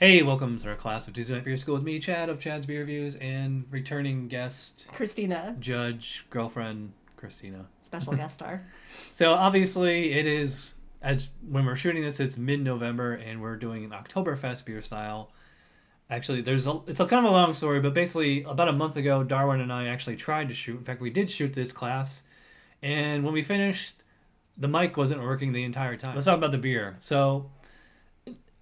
Hey, welcome to our class of Tuesday Night Beer School with me, Chad of Chad's Beer Reviews, and returning guest, Cristina, judge, girlfriend, Cristina. special guest star. So obviously it is, as when we're shooting this, it's mid-November, and we're doing an Oktoberfest beer style. Actually, it's a kind of a long story, but basically about a month ago, Darwin and I actually tried to shoot. In fact, we did shoot this class, and when we finished, the mic wasn't working the entire time. Let's talk about the beer. So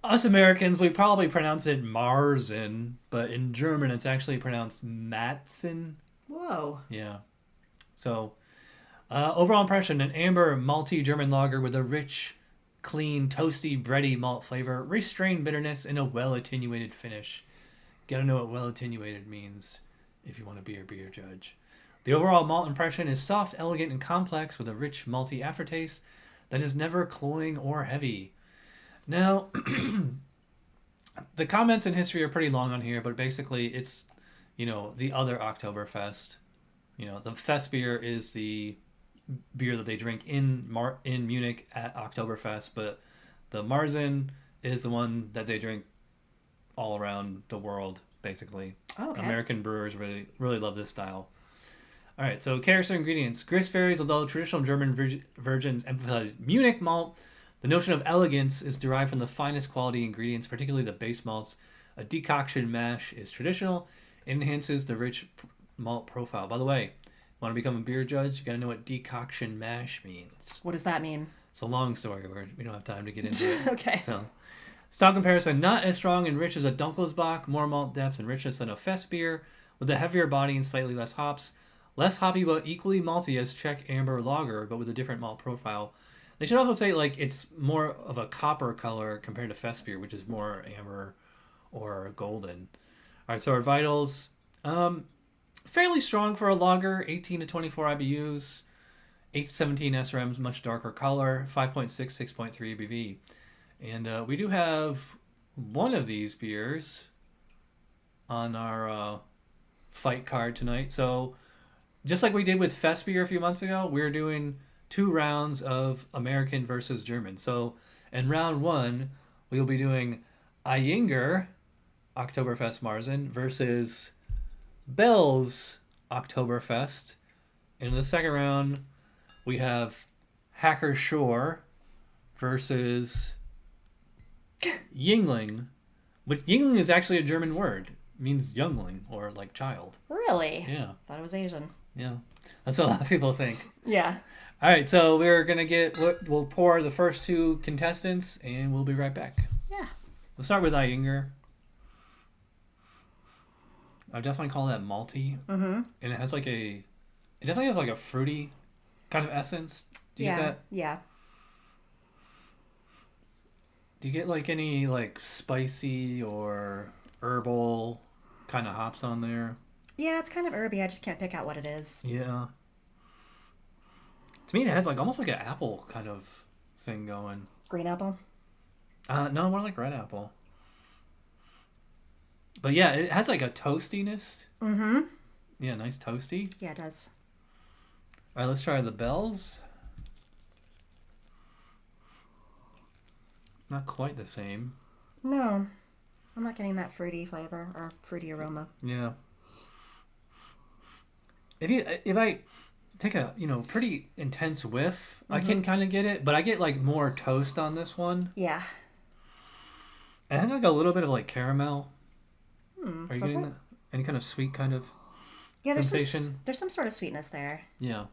us Americans, we probably pronounce it Marzen, but in German it's actually pronounced Märzen. Whoa. Yeah. So, overall impression, an amber, malty German lager with a rich, clean, toasty, bready malt flavor, restrained bitterness, and a well-attenuated finish. Gotta know what well-attenuated means if you want to be a beer judge. The overall malt impression is soft, elegant, and complex with a rich, malty aftertaste that is never cloying or heavy. Now, the comments in history are pretty long on here, but basically it's, the other Oktoberfest. The Festbier is the beer that they drink in Munich at Oktoberfest, but the Marzen is the one that they drink all around the world, basically. Oh, okay. American brewers really, really love this style. All right, so character ingredients. Grist varies, although traditional German virgins emphasize Munich malt. The notion of elegance is derived from the finest quality ingredients, particularly the base malts. A decoction mash is traditional. It enhances the rich malt profile. By the way, want to become a beer judge? You got to know what decoction mash means. What does that mean? It's a long story where we don't have time to get into it. Okay. So, style comparison. Not as strong and rich as a 𝓑𝓏𝗄𝗏, more malt depth and richness than a Festbier, with a heavier body and slightly less hops. Less hoppy but equally malty as Czech amber lager, but with a different malt profile. They should also say, it's more of a copper color compared to Festbier, which is more amber or golden. All right, so our vitals, fairly strong for a lager, 18 to 24 IBUs, 8 to 17 SRMs, much darker color, 5.6, 6.3 ABV. And we do have one of these beers on our fight card tonight. So just like we did with Festbier a few months ago, we're doing 2 rounds of American versus German. So in round 1, we'll be doing Ayinger Oktoberfest-Märzen versus Bell's Oktoberfest. In the second round, we have Hacker-Pschorr versus Yuengling. But Yuengling is actually a German word. It means youngling or like child. Really? Yeah. Thought it was Asian. Yeah. That's what a lot of people think. Yeah. All right, so we're going to we'll pour the first 2 contestants, and we'll be right back. Yeah. Let's start with Ayinger. I would definitely call that malty. Mm-hmm. And it definitely has a fruity kind of essence. Do you get that? Yeah. Do you get any spicy or herbal kind of hops on there? Yeah, it's kind of herby. I just can't pick out what it is. Yeah. To me, it has almost like an apple kind of thing going. Green apple? No, more like red apple. But yeah, it has a toastiness. Mm-hmm. Yeah, nice toasty. Yeah, it does. All right, let's try the Bell's. Not quite the same. No. I'm not getting that fruity flavor or fruity aroma. Yeah. If I take a pretty intense whiff, I can kind of get it, but I get more toast on this one. Yeah. And I have a little bit of caramel. Are you Does getting it? any kind of sweet kind of sensation? There's some sort of sweetness there. Yeah.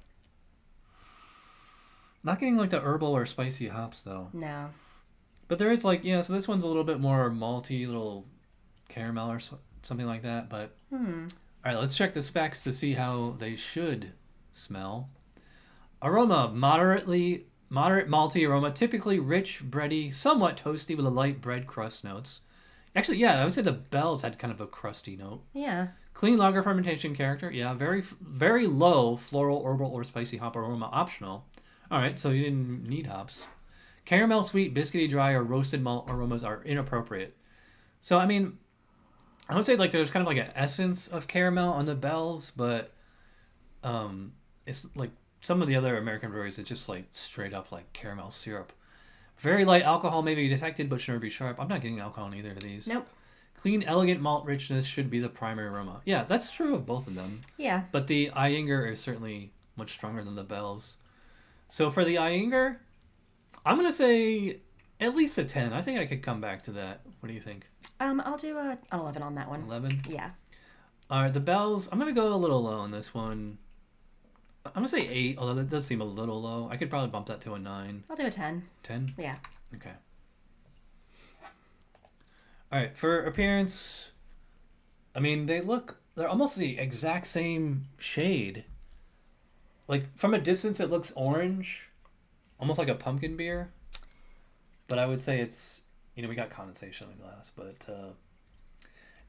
Not getting the herbal or spicy hops though. No. But there is so this one's a little bit more malty, little caramel or something like that. But all right, let's check the specs to see how they should smell. Aroma: moderate malty aroma, typically rich, bready, somewhat toasty with a light bread crust notes. Actually, yeah, I would say the Bell's had kind of a crusty note. Yeah. Clean lager fermentation character. Yeah, very very low floral, herbal, or spicy hop aroma optional. All right, so you didn't need hops. Caramel, sweet, biscuity-dry, or roasted malt aromas are inappropriate. So, I mean, I would say there's kind of an essence of caramel on the Bell's, but it's some of the other American breweries, it's just straight up caramel syrup. Very light alcohol may be detected, but should never be sharp. I'm not getting alcohol in either of these. Nope. Clean, elegant malt richness should be the primary aroma. Yeah, that's true of both of them. Yeah. But the Ayinger is certainly much stronger than the 𝗏𝗏s. So for the Ayinger, I'm going to say at least a 10. I think I could come back to that. What do you think? I'll do an 11 on that one. 11? Yeah. All right, the 𝗏𝗏s, I'm going to go a little low on this one. I'm going to say 8, although that does seem a little low. I could probably bump that to a 9. I'll do a 10. 10? Yeah. Okay. All right, for appearance, I mean, they're almost the exact same shade. Like, from a distance, it looks orange, almost like a pumpkin beer. But I would say it's, we got condensation in the glass, but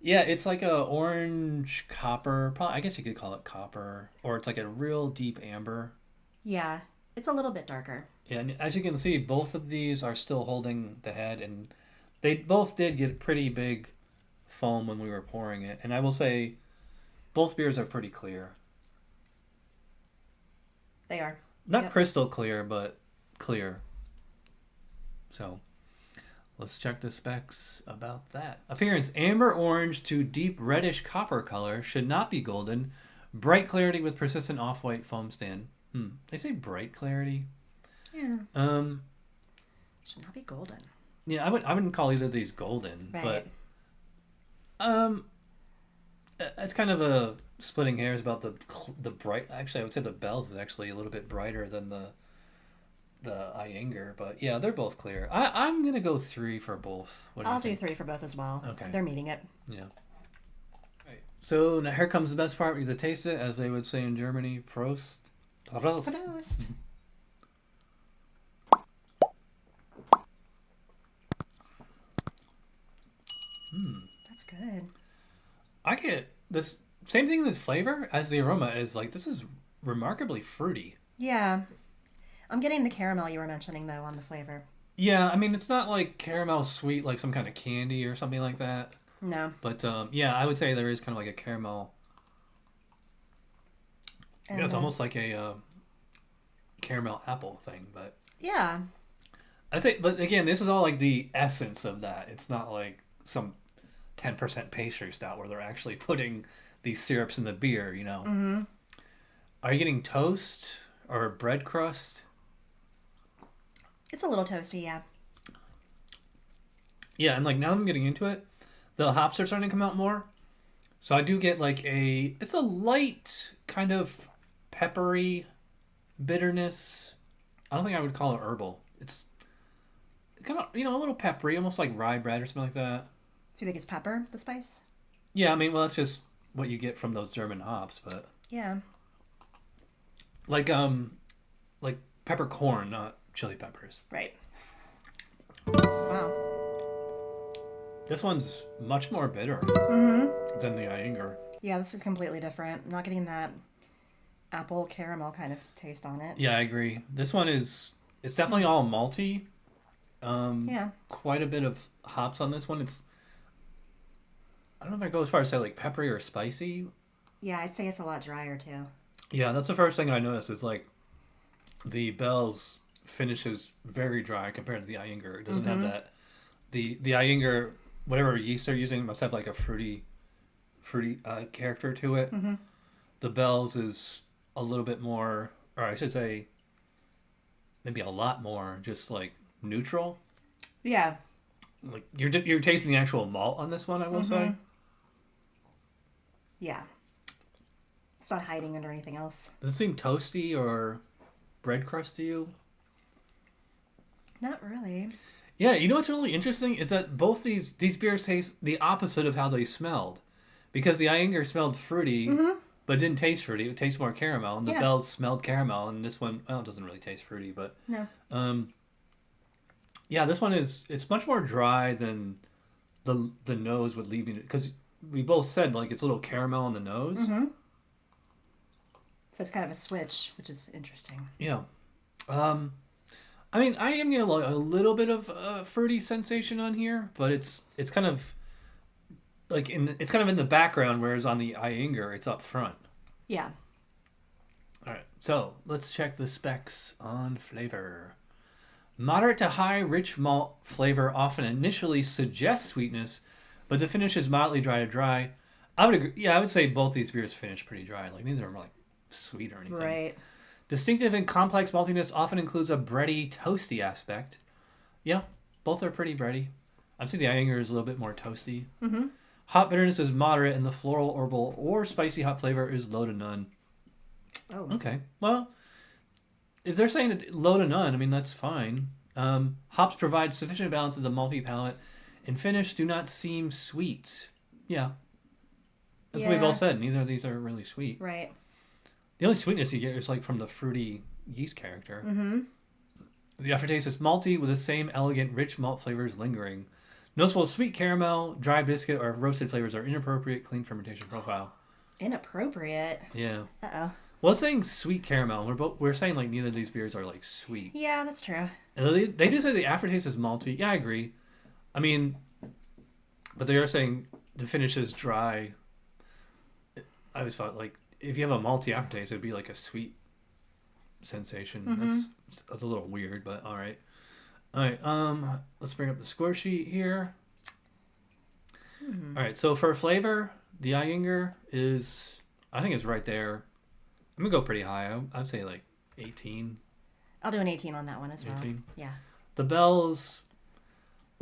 yeah, it's like a orange copper. Probably, I guess you could call it copper, or it's like a real deep amber. Yeah, it's a little bit darker. Yeah, and as you can see, both of these are still holding the head, and they both did get pretty big foam when we were pouring it. And I will say, both beers are pretty clear. They are. Not crystal clear, but clear. So, let's check the specs about that. Appearance: amber orange to deep reddish copper color, should not be golden. Bright clarity with persistent off-white foam stand. They say bright clarity. Yeah. Should not be golden. Yeah, I wouldn't call either of these golden, right. But it's kind of a splitting hairs about the bright. Actually, I would say the 𝗏𝗏s is actually a little bit brighter than the Ayinger, but yeah, they're both clear. I'm gonna go 3 for both. I'll do 3 for both as well. Okay. They're meeting it. Yeah. Right. So now here comes the best part. We get to taste it, as they would say in Germany. Prost. Prost. Prost. That's good. I get this same thing with flavor as the aroma is like, this is remarkably fruity. Yeah. I'm getting the caramel you were mentioning, though, on the flavor. Yeah, I mean, it's not like caramel sweet, like some kind of candy or something like that. No. But, yeah, I would say there is kind of like a caramel. Yeah, it's almost like a caramel apple thing, but... Yeah. I'd say, but again, this is all like the essence of that. It's not like some 10% pastry stout where they're actually putting these syrups in the beer, Mm-hmm. Are you getting toast or bread crust? It's a little toasty, yeah. Yeah, and like now I'm getting into it, the hops are starting to come out more. So I do get like it's a light kind of peppery bitterness. I don't think I would call it herbal. It's kind of, a little peppery, almost like rye bread or something like that. Do you think it's pepper, the spice? Yeah, I mean, well, that's just what you get from those German hops, but... Yeah. Like peppercorn, not chili peppers. Right. Wow. This one's much more bitter than the Ayinger. Yeah, this is completely different. I'm not getting that apple caramel kind of taste on it. Yeah, I agree. This one it's definitely all malty. Yeah. Quite a bit of hops on this one. I don't know if I go as far as say like peppery or spicy. Yeah, I'd say it's a lot drier too. Yeah, that's the first thing I noticed is like the 𝗏𝗏s finishes very dry compared to the Ayinger. It doesn't have that. The Ayinger, whatever yeast they're using, must have like a fruity character to it. Mm-hmm. The 𝗏𝗏s is a little bit more, or I should say, maybe a lot more, just like neutral. Yeah. Like you're tasting the actual malt on this one, I will say. Yeah. It's not hiding under anything else. Does it seem toasty or bread crust to you? Not really. Yeah, you know what's really interesting is that both these beers taste the opposite of how they smelled. Because the Ayinger smelled fruity, but didn't taste fruity. It tastes more caramel. And the 𝗏𝗏s smelled caramel. And this one, well, it doesn't really taste fruity, but... No. Yeah, this one it's much more dry than the nose would leave me. Because we both said, like, it's a little caramel on the nose. Mm-hmm. So it's kind of a switch, which is interesting. Yeah. I mean, I am getting a little bit of fruity sensation on here, but it's kind of like it's kind of in the background, whereas on the Ayinger, it's up front. Yeah. All right, so let's check the specs on flavor. Moderate to high rich malt flavor often initially suggests sweetness, but the finish is mildly dry to dry. I would agree. Yeah, I would say both these beers finish pretty dry. Like neither of them are like sweet or anything. Right. Distinctive and complex maltiness often includes a bready, toasty aspect. Yeah, both are pretty bready. I'd say the Ayinger is a little bit more toasty. Mm-hmm. Hop bitterness is moderate, and the floral, herbal, or spicy hop flavor is low to none. Oh. Okay, well, if they're saying low to none, I mean, that's fine. Hops provide sufficient balance of the malty palate, and finish do not seem sweet. Yeah. That's what we both said. Neither of these are really sweet. Right. The only sweetness you get is like from the fruity yeast character. Mm-hmm. The aftertaste is malty with the same elegant, rich malt flavors lingering. Noticeable sweet caramel, dry biscuit, or roasted flavors are inappropriate clean fermentation profile. Inappropriate? Yeah. Uh-oh. Well, it's saying sweet caramel. We're saying like neither of these beers are like sweet. Yeah, that's true. And they do say the aftertaste is malty. Yeah, I agree. I mean, but they are saying the finish is dry. I always thought like if you have a malty aftertaste, it would be like a sweet sensation. Mm-hmm. That's a little weird, but all right. All right. Let's bring up the score sheet here. Mm-hmm. All right. So for flavor, the Ayinger I think it's right there. I'm gonna go pretty high. I'd say like 18. I'll do an 18 on that one as well. 18. Yeah. The Bell's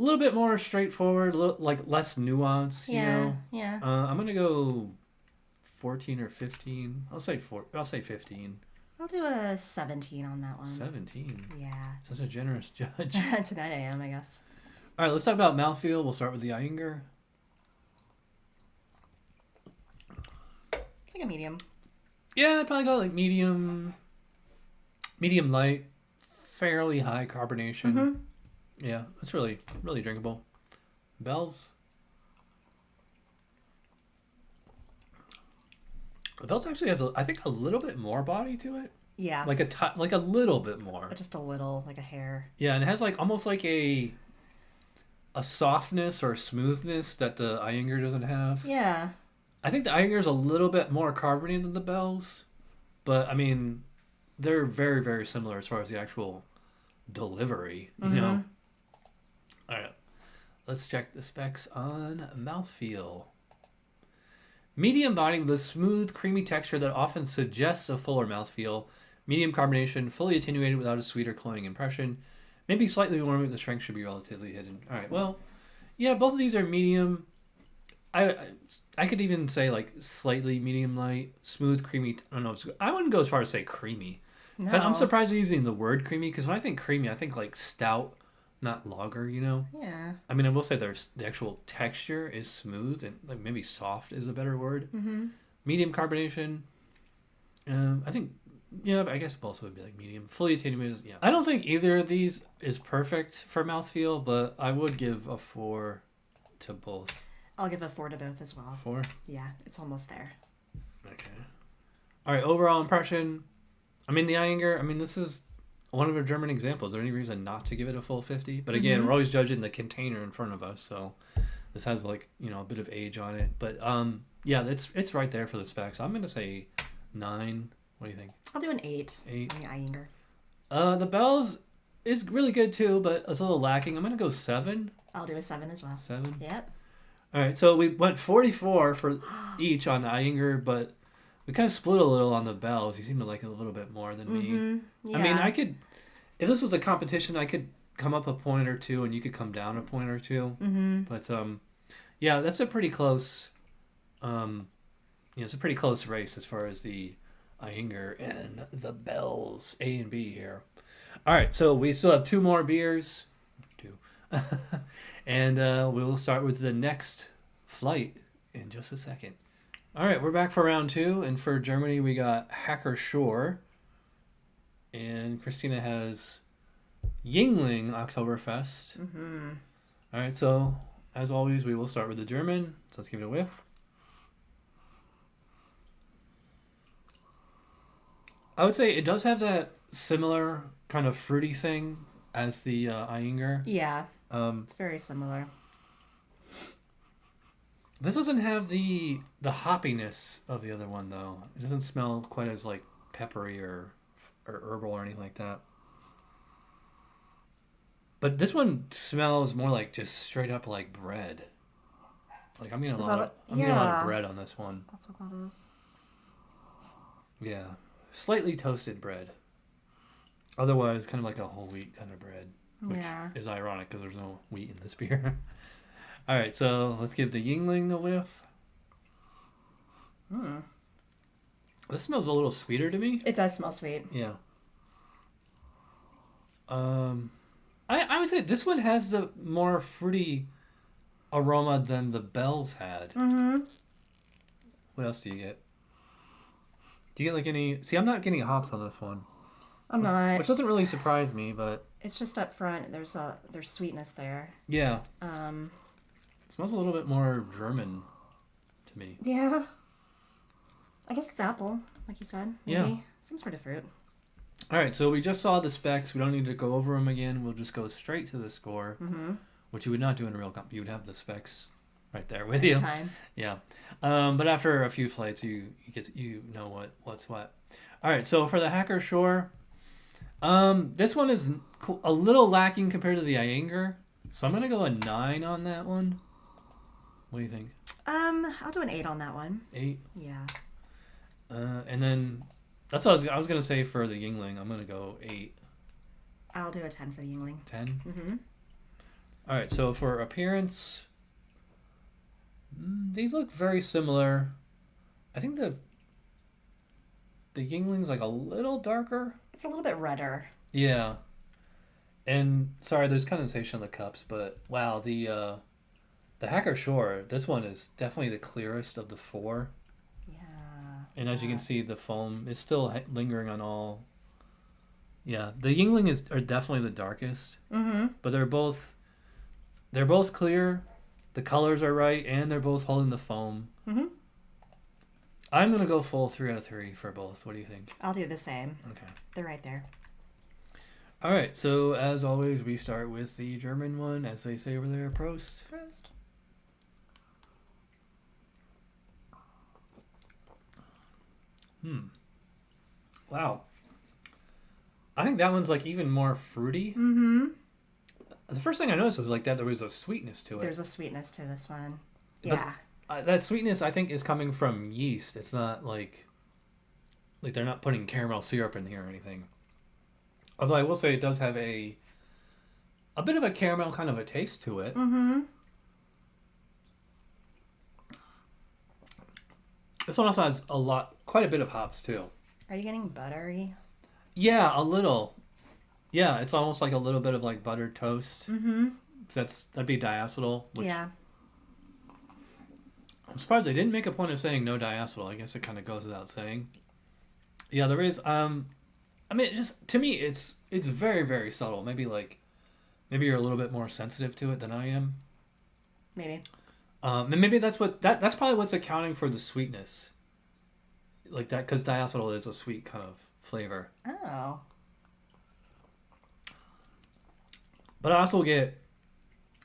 a little bit more straightforward, like less nuance. You know. Yeah. I'm gonna go 14 or 15. I'll say 15. I'll do a 17 on that one. 17. Yeah. Such a generous judge. To 9 a.m., I guess. All right, let's talk about mouthfeel. We'll start with the Ayinger. It's like a medium. Yeah, I'd probably go like medium light, fairly high carbonation. Mm-hmm. Yeah, it's really, really drinkable. Bell's. The Bell's actually has, I think, a little bit more body to it. Yeah. Like a little bit more. But just a little, like a hair. Yeah, and it has like almost like a softness or smoothness that the Ayinger doesn't have. Yeah. I think the Ayinger is a little bit more carbonated than the Bell's, but I mean, they're very, very similar as far as the actual delivery. You know. All right, let's check the specs on mouthfeel. Medium body with a smooth, creamy texture that often suggests a fuller mouthfeel. Medium carbonation, fully attenuated without a sweet or cloying impression. Maybe slightly warmer, but the strength should be relatively hidden. All right, well, yeah, both of these are medium. I could even say like slightly medium light, smooth, creamy. I don't know. I wouldn't go as far as say creamy. No. I'm surprised they're using the word creamy because when I think creamy, I think like stout, not lager. You know. Yeah. I mean, I will say the actual texture is smooth and like maybe soft is a better word. Mm-hmm. Medium carbonation. I think, yeah, I guess both would be like medium. Fully attenuated, yeah. I don't think either of these is perfect for mouthfeel, but I would give a 4 to both. I'll give a 4 to both as well. 4? Yeah, it's almost there. Okay. All right, overall impression. I mean, the Ayinger, this is one of our German examples. Is there any reason not to give it a full 50? But again, we're always judging the container in front of us, so this has like, a bit of age on it. But yeah, it's right there for the specs. I'm going to say 9. What do you think? I'll do an 8. 8. On the Ayinger. The Bell's is really good too, but it's a little lacking. I'm going to go 7. I'll do a 7 as well. 7? Yep. All right, so we went 44 for each on the Ayinger, but we kind of split a little on the Bell's. You seem to like it a little bit more than me. Yeah. I mean, I could, if this was a competition, I could come up a point or two, and you could come down a point or two. Mm-hmm. But yeah, that's a pretty close. It's a pretty close race as far as the Ayinger and the Bell's A and B here. All right, so we still have 2 more beers. 2. And we will start with the next flight in just a second. All right, we're back for round 2. And for Germany, we got Hacker-Pschorr. And Cristina has Yuengling Oktoberfest. Mm-hmm. All right, so as always, we will start with the German. So let's give it a whiff. I would say it does have that similar kind of fruity thing as the Ayinger. Yeah. It's very similar. This doesn't have the hoppiness of the other one, though. It doesn't smell quite as like peppery or herbal or anything like that. But this one smells more like just straight up like bread. Like I'm getting a lot of bread on this one. That's what that is. Yeah, slightly toasted bread. Otherwise, kind of like a whole wheat kind of bread, which is ironic because there's no wheat in this beer. All right, so let's give the Yuengling a whiff. This smells a little sweeter to me. It does smell sweet. Yeah. I would say this one has the more fruity aroma than the Bell's had. Mm-hmm. What else do you get? Do you get like any... See, I'm not getting hops on this one. I'm not. Which doesn't really surprise me, but... It's just up front. There's sweetness there. Yeah. It smells a little bit more German to me. Yeah. I guess it's apple, like you said. Maybe. Yeah. Some sort of fruit. All right, so we just saw the specs. We don't need to go over them again. We'll just go straight to the score, which you would not do in a real comp. You would have the specs right there with you. Time. Yeah. But after a few flights, you know what's what. All right, so for the Hacker-Pschorr, this one is a little lacking compared to the Ayinger, so I'm gonna go a 9 on that one. What do you think? I'll do an 8 on that one. 8. Yeah. And then that's what I was gonna say for the Yuengling. I'm gonna go 8. I'll do a 10 for the Yuengling. 10. Mm-hmm. All right. So for appearance, these look very similar. I think the Yuengling's like a little darker. It's a little bit redder. Yeah. And sorry, there's condensation on the cups, but wow, the Hacker-Pschorr, this one is definitely the clearest of the 4. Yeah. And as you can see, the foam is still lingering on all. Yeah, the Yuengling are definitely the darkest. Mm-hmm. But they're both clear. The colors are right, and they're both holding the foam. Mm-hmm. I'm gonna go full 3 out of 3 for both. What do you think? I'll do the same. Okay. They're right there. All right. So as always, we start with the German one, as they say over there. Prost. Prost. Wow. I think that one's like even more fruity. Mm-hmm. The first thing I noticed was like that there was a sweetness to it. There's a sweetness to this one. Yeah. That sweetness, I think, is coming from yeast. It's not like they're not putting caramel syrup in here or anything. Although I will say it does have a bit of a caramel kind of a taste to it. Mm-hmm. This one also has quite a bit of hops too. Are you getting buttery? Yeah, a little. Yeah, it's almost like a little bit of like buttered toast. Mm-hmm. That'd be diacetyl. Which Yeah. I'm surprised they didn't make a point of saying no diacetyl. I guess it kind of goes without saying. Yeah, there is. I mean, just to me, it's very, very subtle. Maybe you're a little bit more sensitive to it than I am. Maybe. And maybe that's probably what's accounting for the sweetness. Like that, because diacetyl is a sweet kind of flavor. Oh. But I also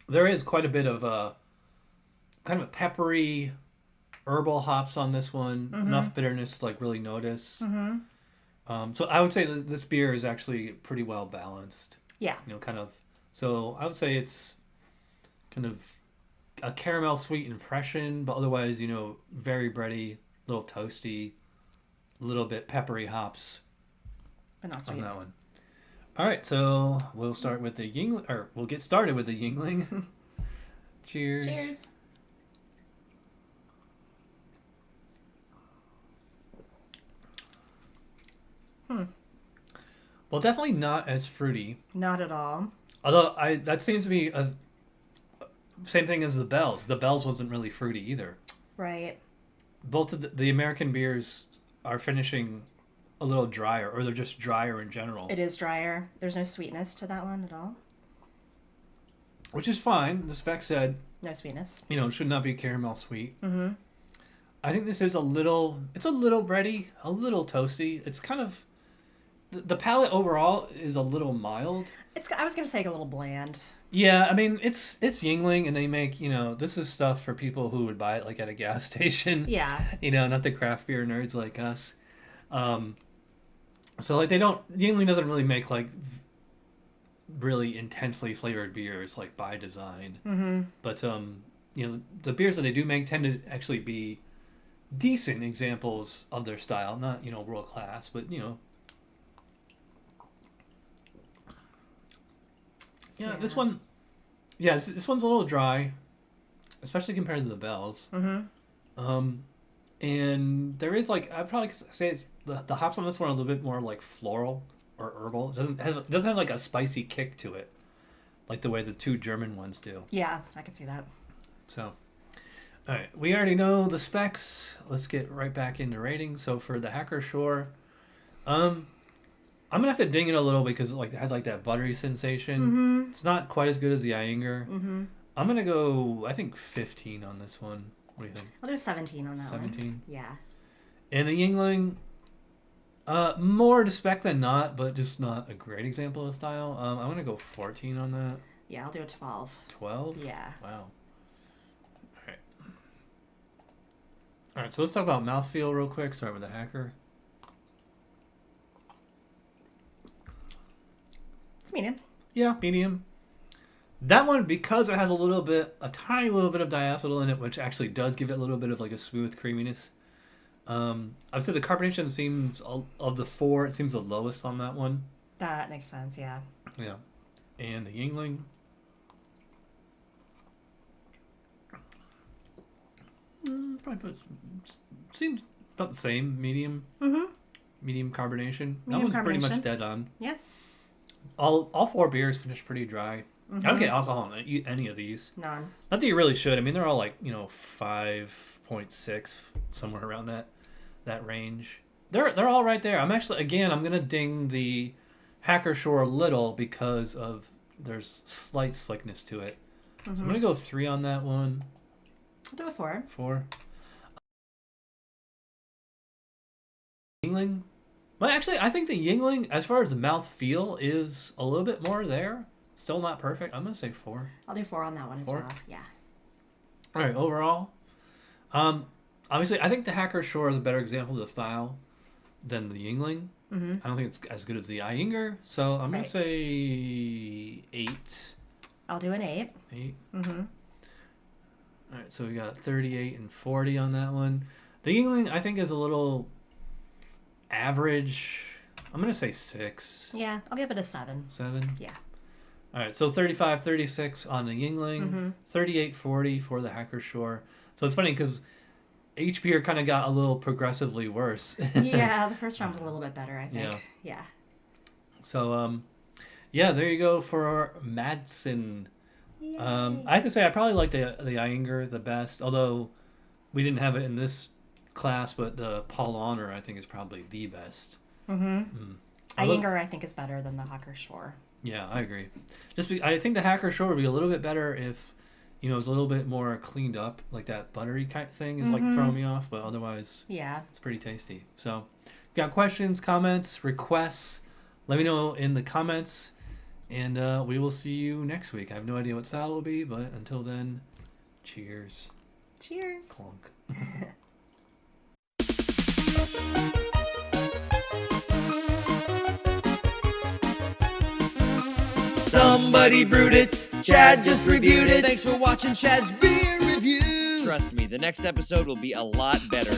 there is quite a bit of kind of a peppery herbal hops on this one. Mm-hmm. Enough bitterness to like really notice. Mm-hmm. So I would say that this beer is actually pretty well balanced. Yeah. Kind of. So I would say it's kind of a caramel sweet impression, but otherwise, very bready, little toasty, a little bit peppery hops. But not sweet. On that one. All right, so we'll start with the Yuengling, or we'll get started with the Yuengling. Cheers. Cheers. Well, definitely not as fruity. Not at all. Although that seems to be a same thing as the Bell's. The Bell's wasn't really fruity either. Right. Both of the American beers are finishing a little drier, or they're just drier in general. It is drier. There's no sweetness to that one at all. Which is fine. The spec said, No sweetness. it should not be caramel sweet. Mm-hmm. I think this is it's a little bready, a little toasty. It's kind of, the palate overall is a little mild. I was going to say a little bland. Yeah, I mean, it's Yuengling, and they make, this is stuff for people who would buy it like at a gas station. Yeah. Not the craft beer nerds like us. So like Yuengling doesn't really make like really intensely flavored beers like by design. Mm-hmm. But the beers that they do make tend to actually be decent examples of their style, not world class, but this one, this one's a little dry, especially compared to the Bells. Mm-hmm. And there is I'd probably say it's the hops on this one are a little bit more like floral or herbal. It doesn't have like a spicy kick to it, like the way the two German ones do. Yeah, I can see that. So, all right, we already know the specs. Let's get right back into rating. So for the Hacker-Pschorr, I'm gonna have to ding it a little because it has that buttery sensation. Mm-hmm. It's not quite as good as the Ayinger. Mm-hmm. I'm gonna go, I think 15 on this one. What do you think? I'll do 17 on that 17? 17? Yeah. And the Yuengling, more to spec than not, but just not a great example of style. I'm gonna go 14 on that. Yeah, I'll do a 12. 12? Yeah. Wow. All right, so let's talk about mouthfeel real quick. Start with the Hacker. It's medium. Yeah, medium. That one, because it has a tiny little bit of diacetyl in it, which actually does give it a little bit of a smooth creaminess. I'd say the carbonation seems, of the four, it seems the lowest on that one. That makes sense, yeah. Yeah. And the Yuengling. Probably seems about the same, medium. Mm-hmm. Medium carbonation. That Medium one's pretty much carbonation. dead on. Yeah. All four beers finish pretty dry. Mm-hmm. I don't get alcohol in any of these. None. Not that you really should. I mean, they're all 5.6, somewhere around that range. They're all right there. I'm gonna ding the Hacker-Pschorr a little because of there's slight slickness to it. Mm-hmm. So I'm gonna go 3 on that one. I'll do a 4. 4. Yuengling. Well, actually, I think the Yuengling, as far as the mouth feel, is a little bit more there. Still not perfect. I'm gonna say 4. I'll do 4 on that one as 4? well. Yeah. All right. Overall, obviously, I think the Hacker-Pschorr is a better example of the style than the Yuengling. Mm-hmm. I don't think it's as good as the Ayinger, so I'm gonna Right. say 8. I'll do an 8. 8. Mm-hmm. All right. So we got 38 and 40 on that one. The Yuengling, I think, is a little average. I'm gonna say 6. Yeah, I'll give it a 7. 7. Yeah. All right, so 35, 36 on the Yuengling, Mm-hmm. 38, 40 for the Hacker-Pschorr. So it's funny because each beer kind of got a little progressively worse. Yeah, the first round was a little bit better, I think. Yeah. So, there you go for our Marzen. Yay. I have to say I probably like the Ayinger the best, although we didn't have it in this class, but the paulaner I think is probably the best. Mm-hmm. Ayinger, I think, is better than the Hacker-Pschorr. Yeah, I agree. I think the Hacker-Pschorr would be a little bit better if, it was a little bit more cleaned up, like that buttery kind of thing is throwing me off, but otherwise, Yeah. it's pretty tasty. So, if you got questions, comments, requests, let me know in the comments, and we will see you next week. I have no idea what style it will be, but until then, cheers. Cheers. Clunk. Somebody brewed it, Chad just reviewed it. Thanks for watching Chad's Beer Reviews. Trust me, the next episode will be a lot better.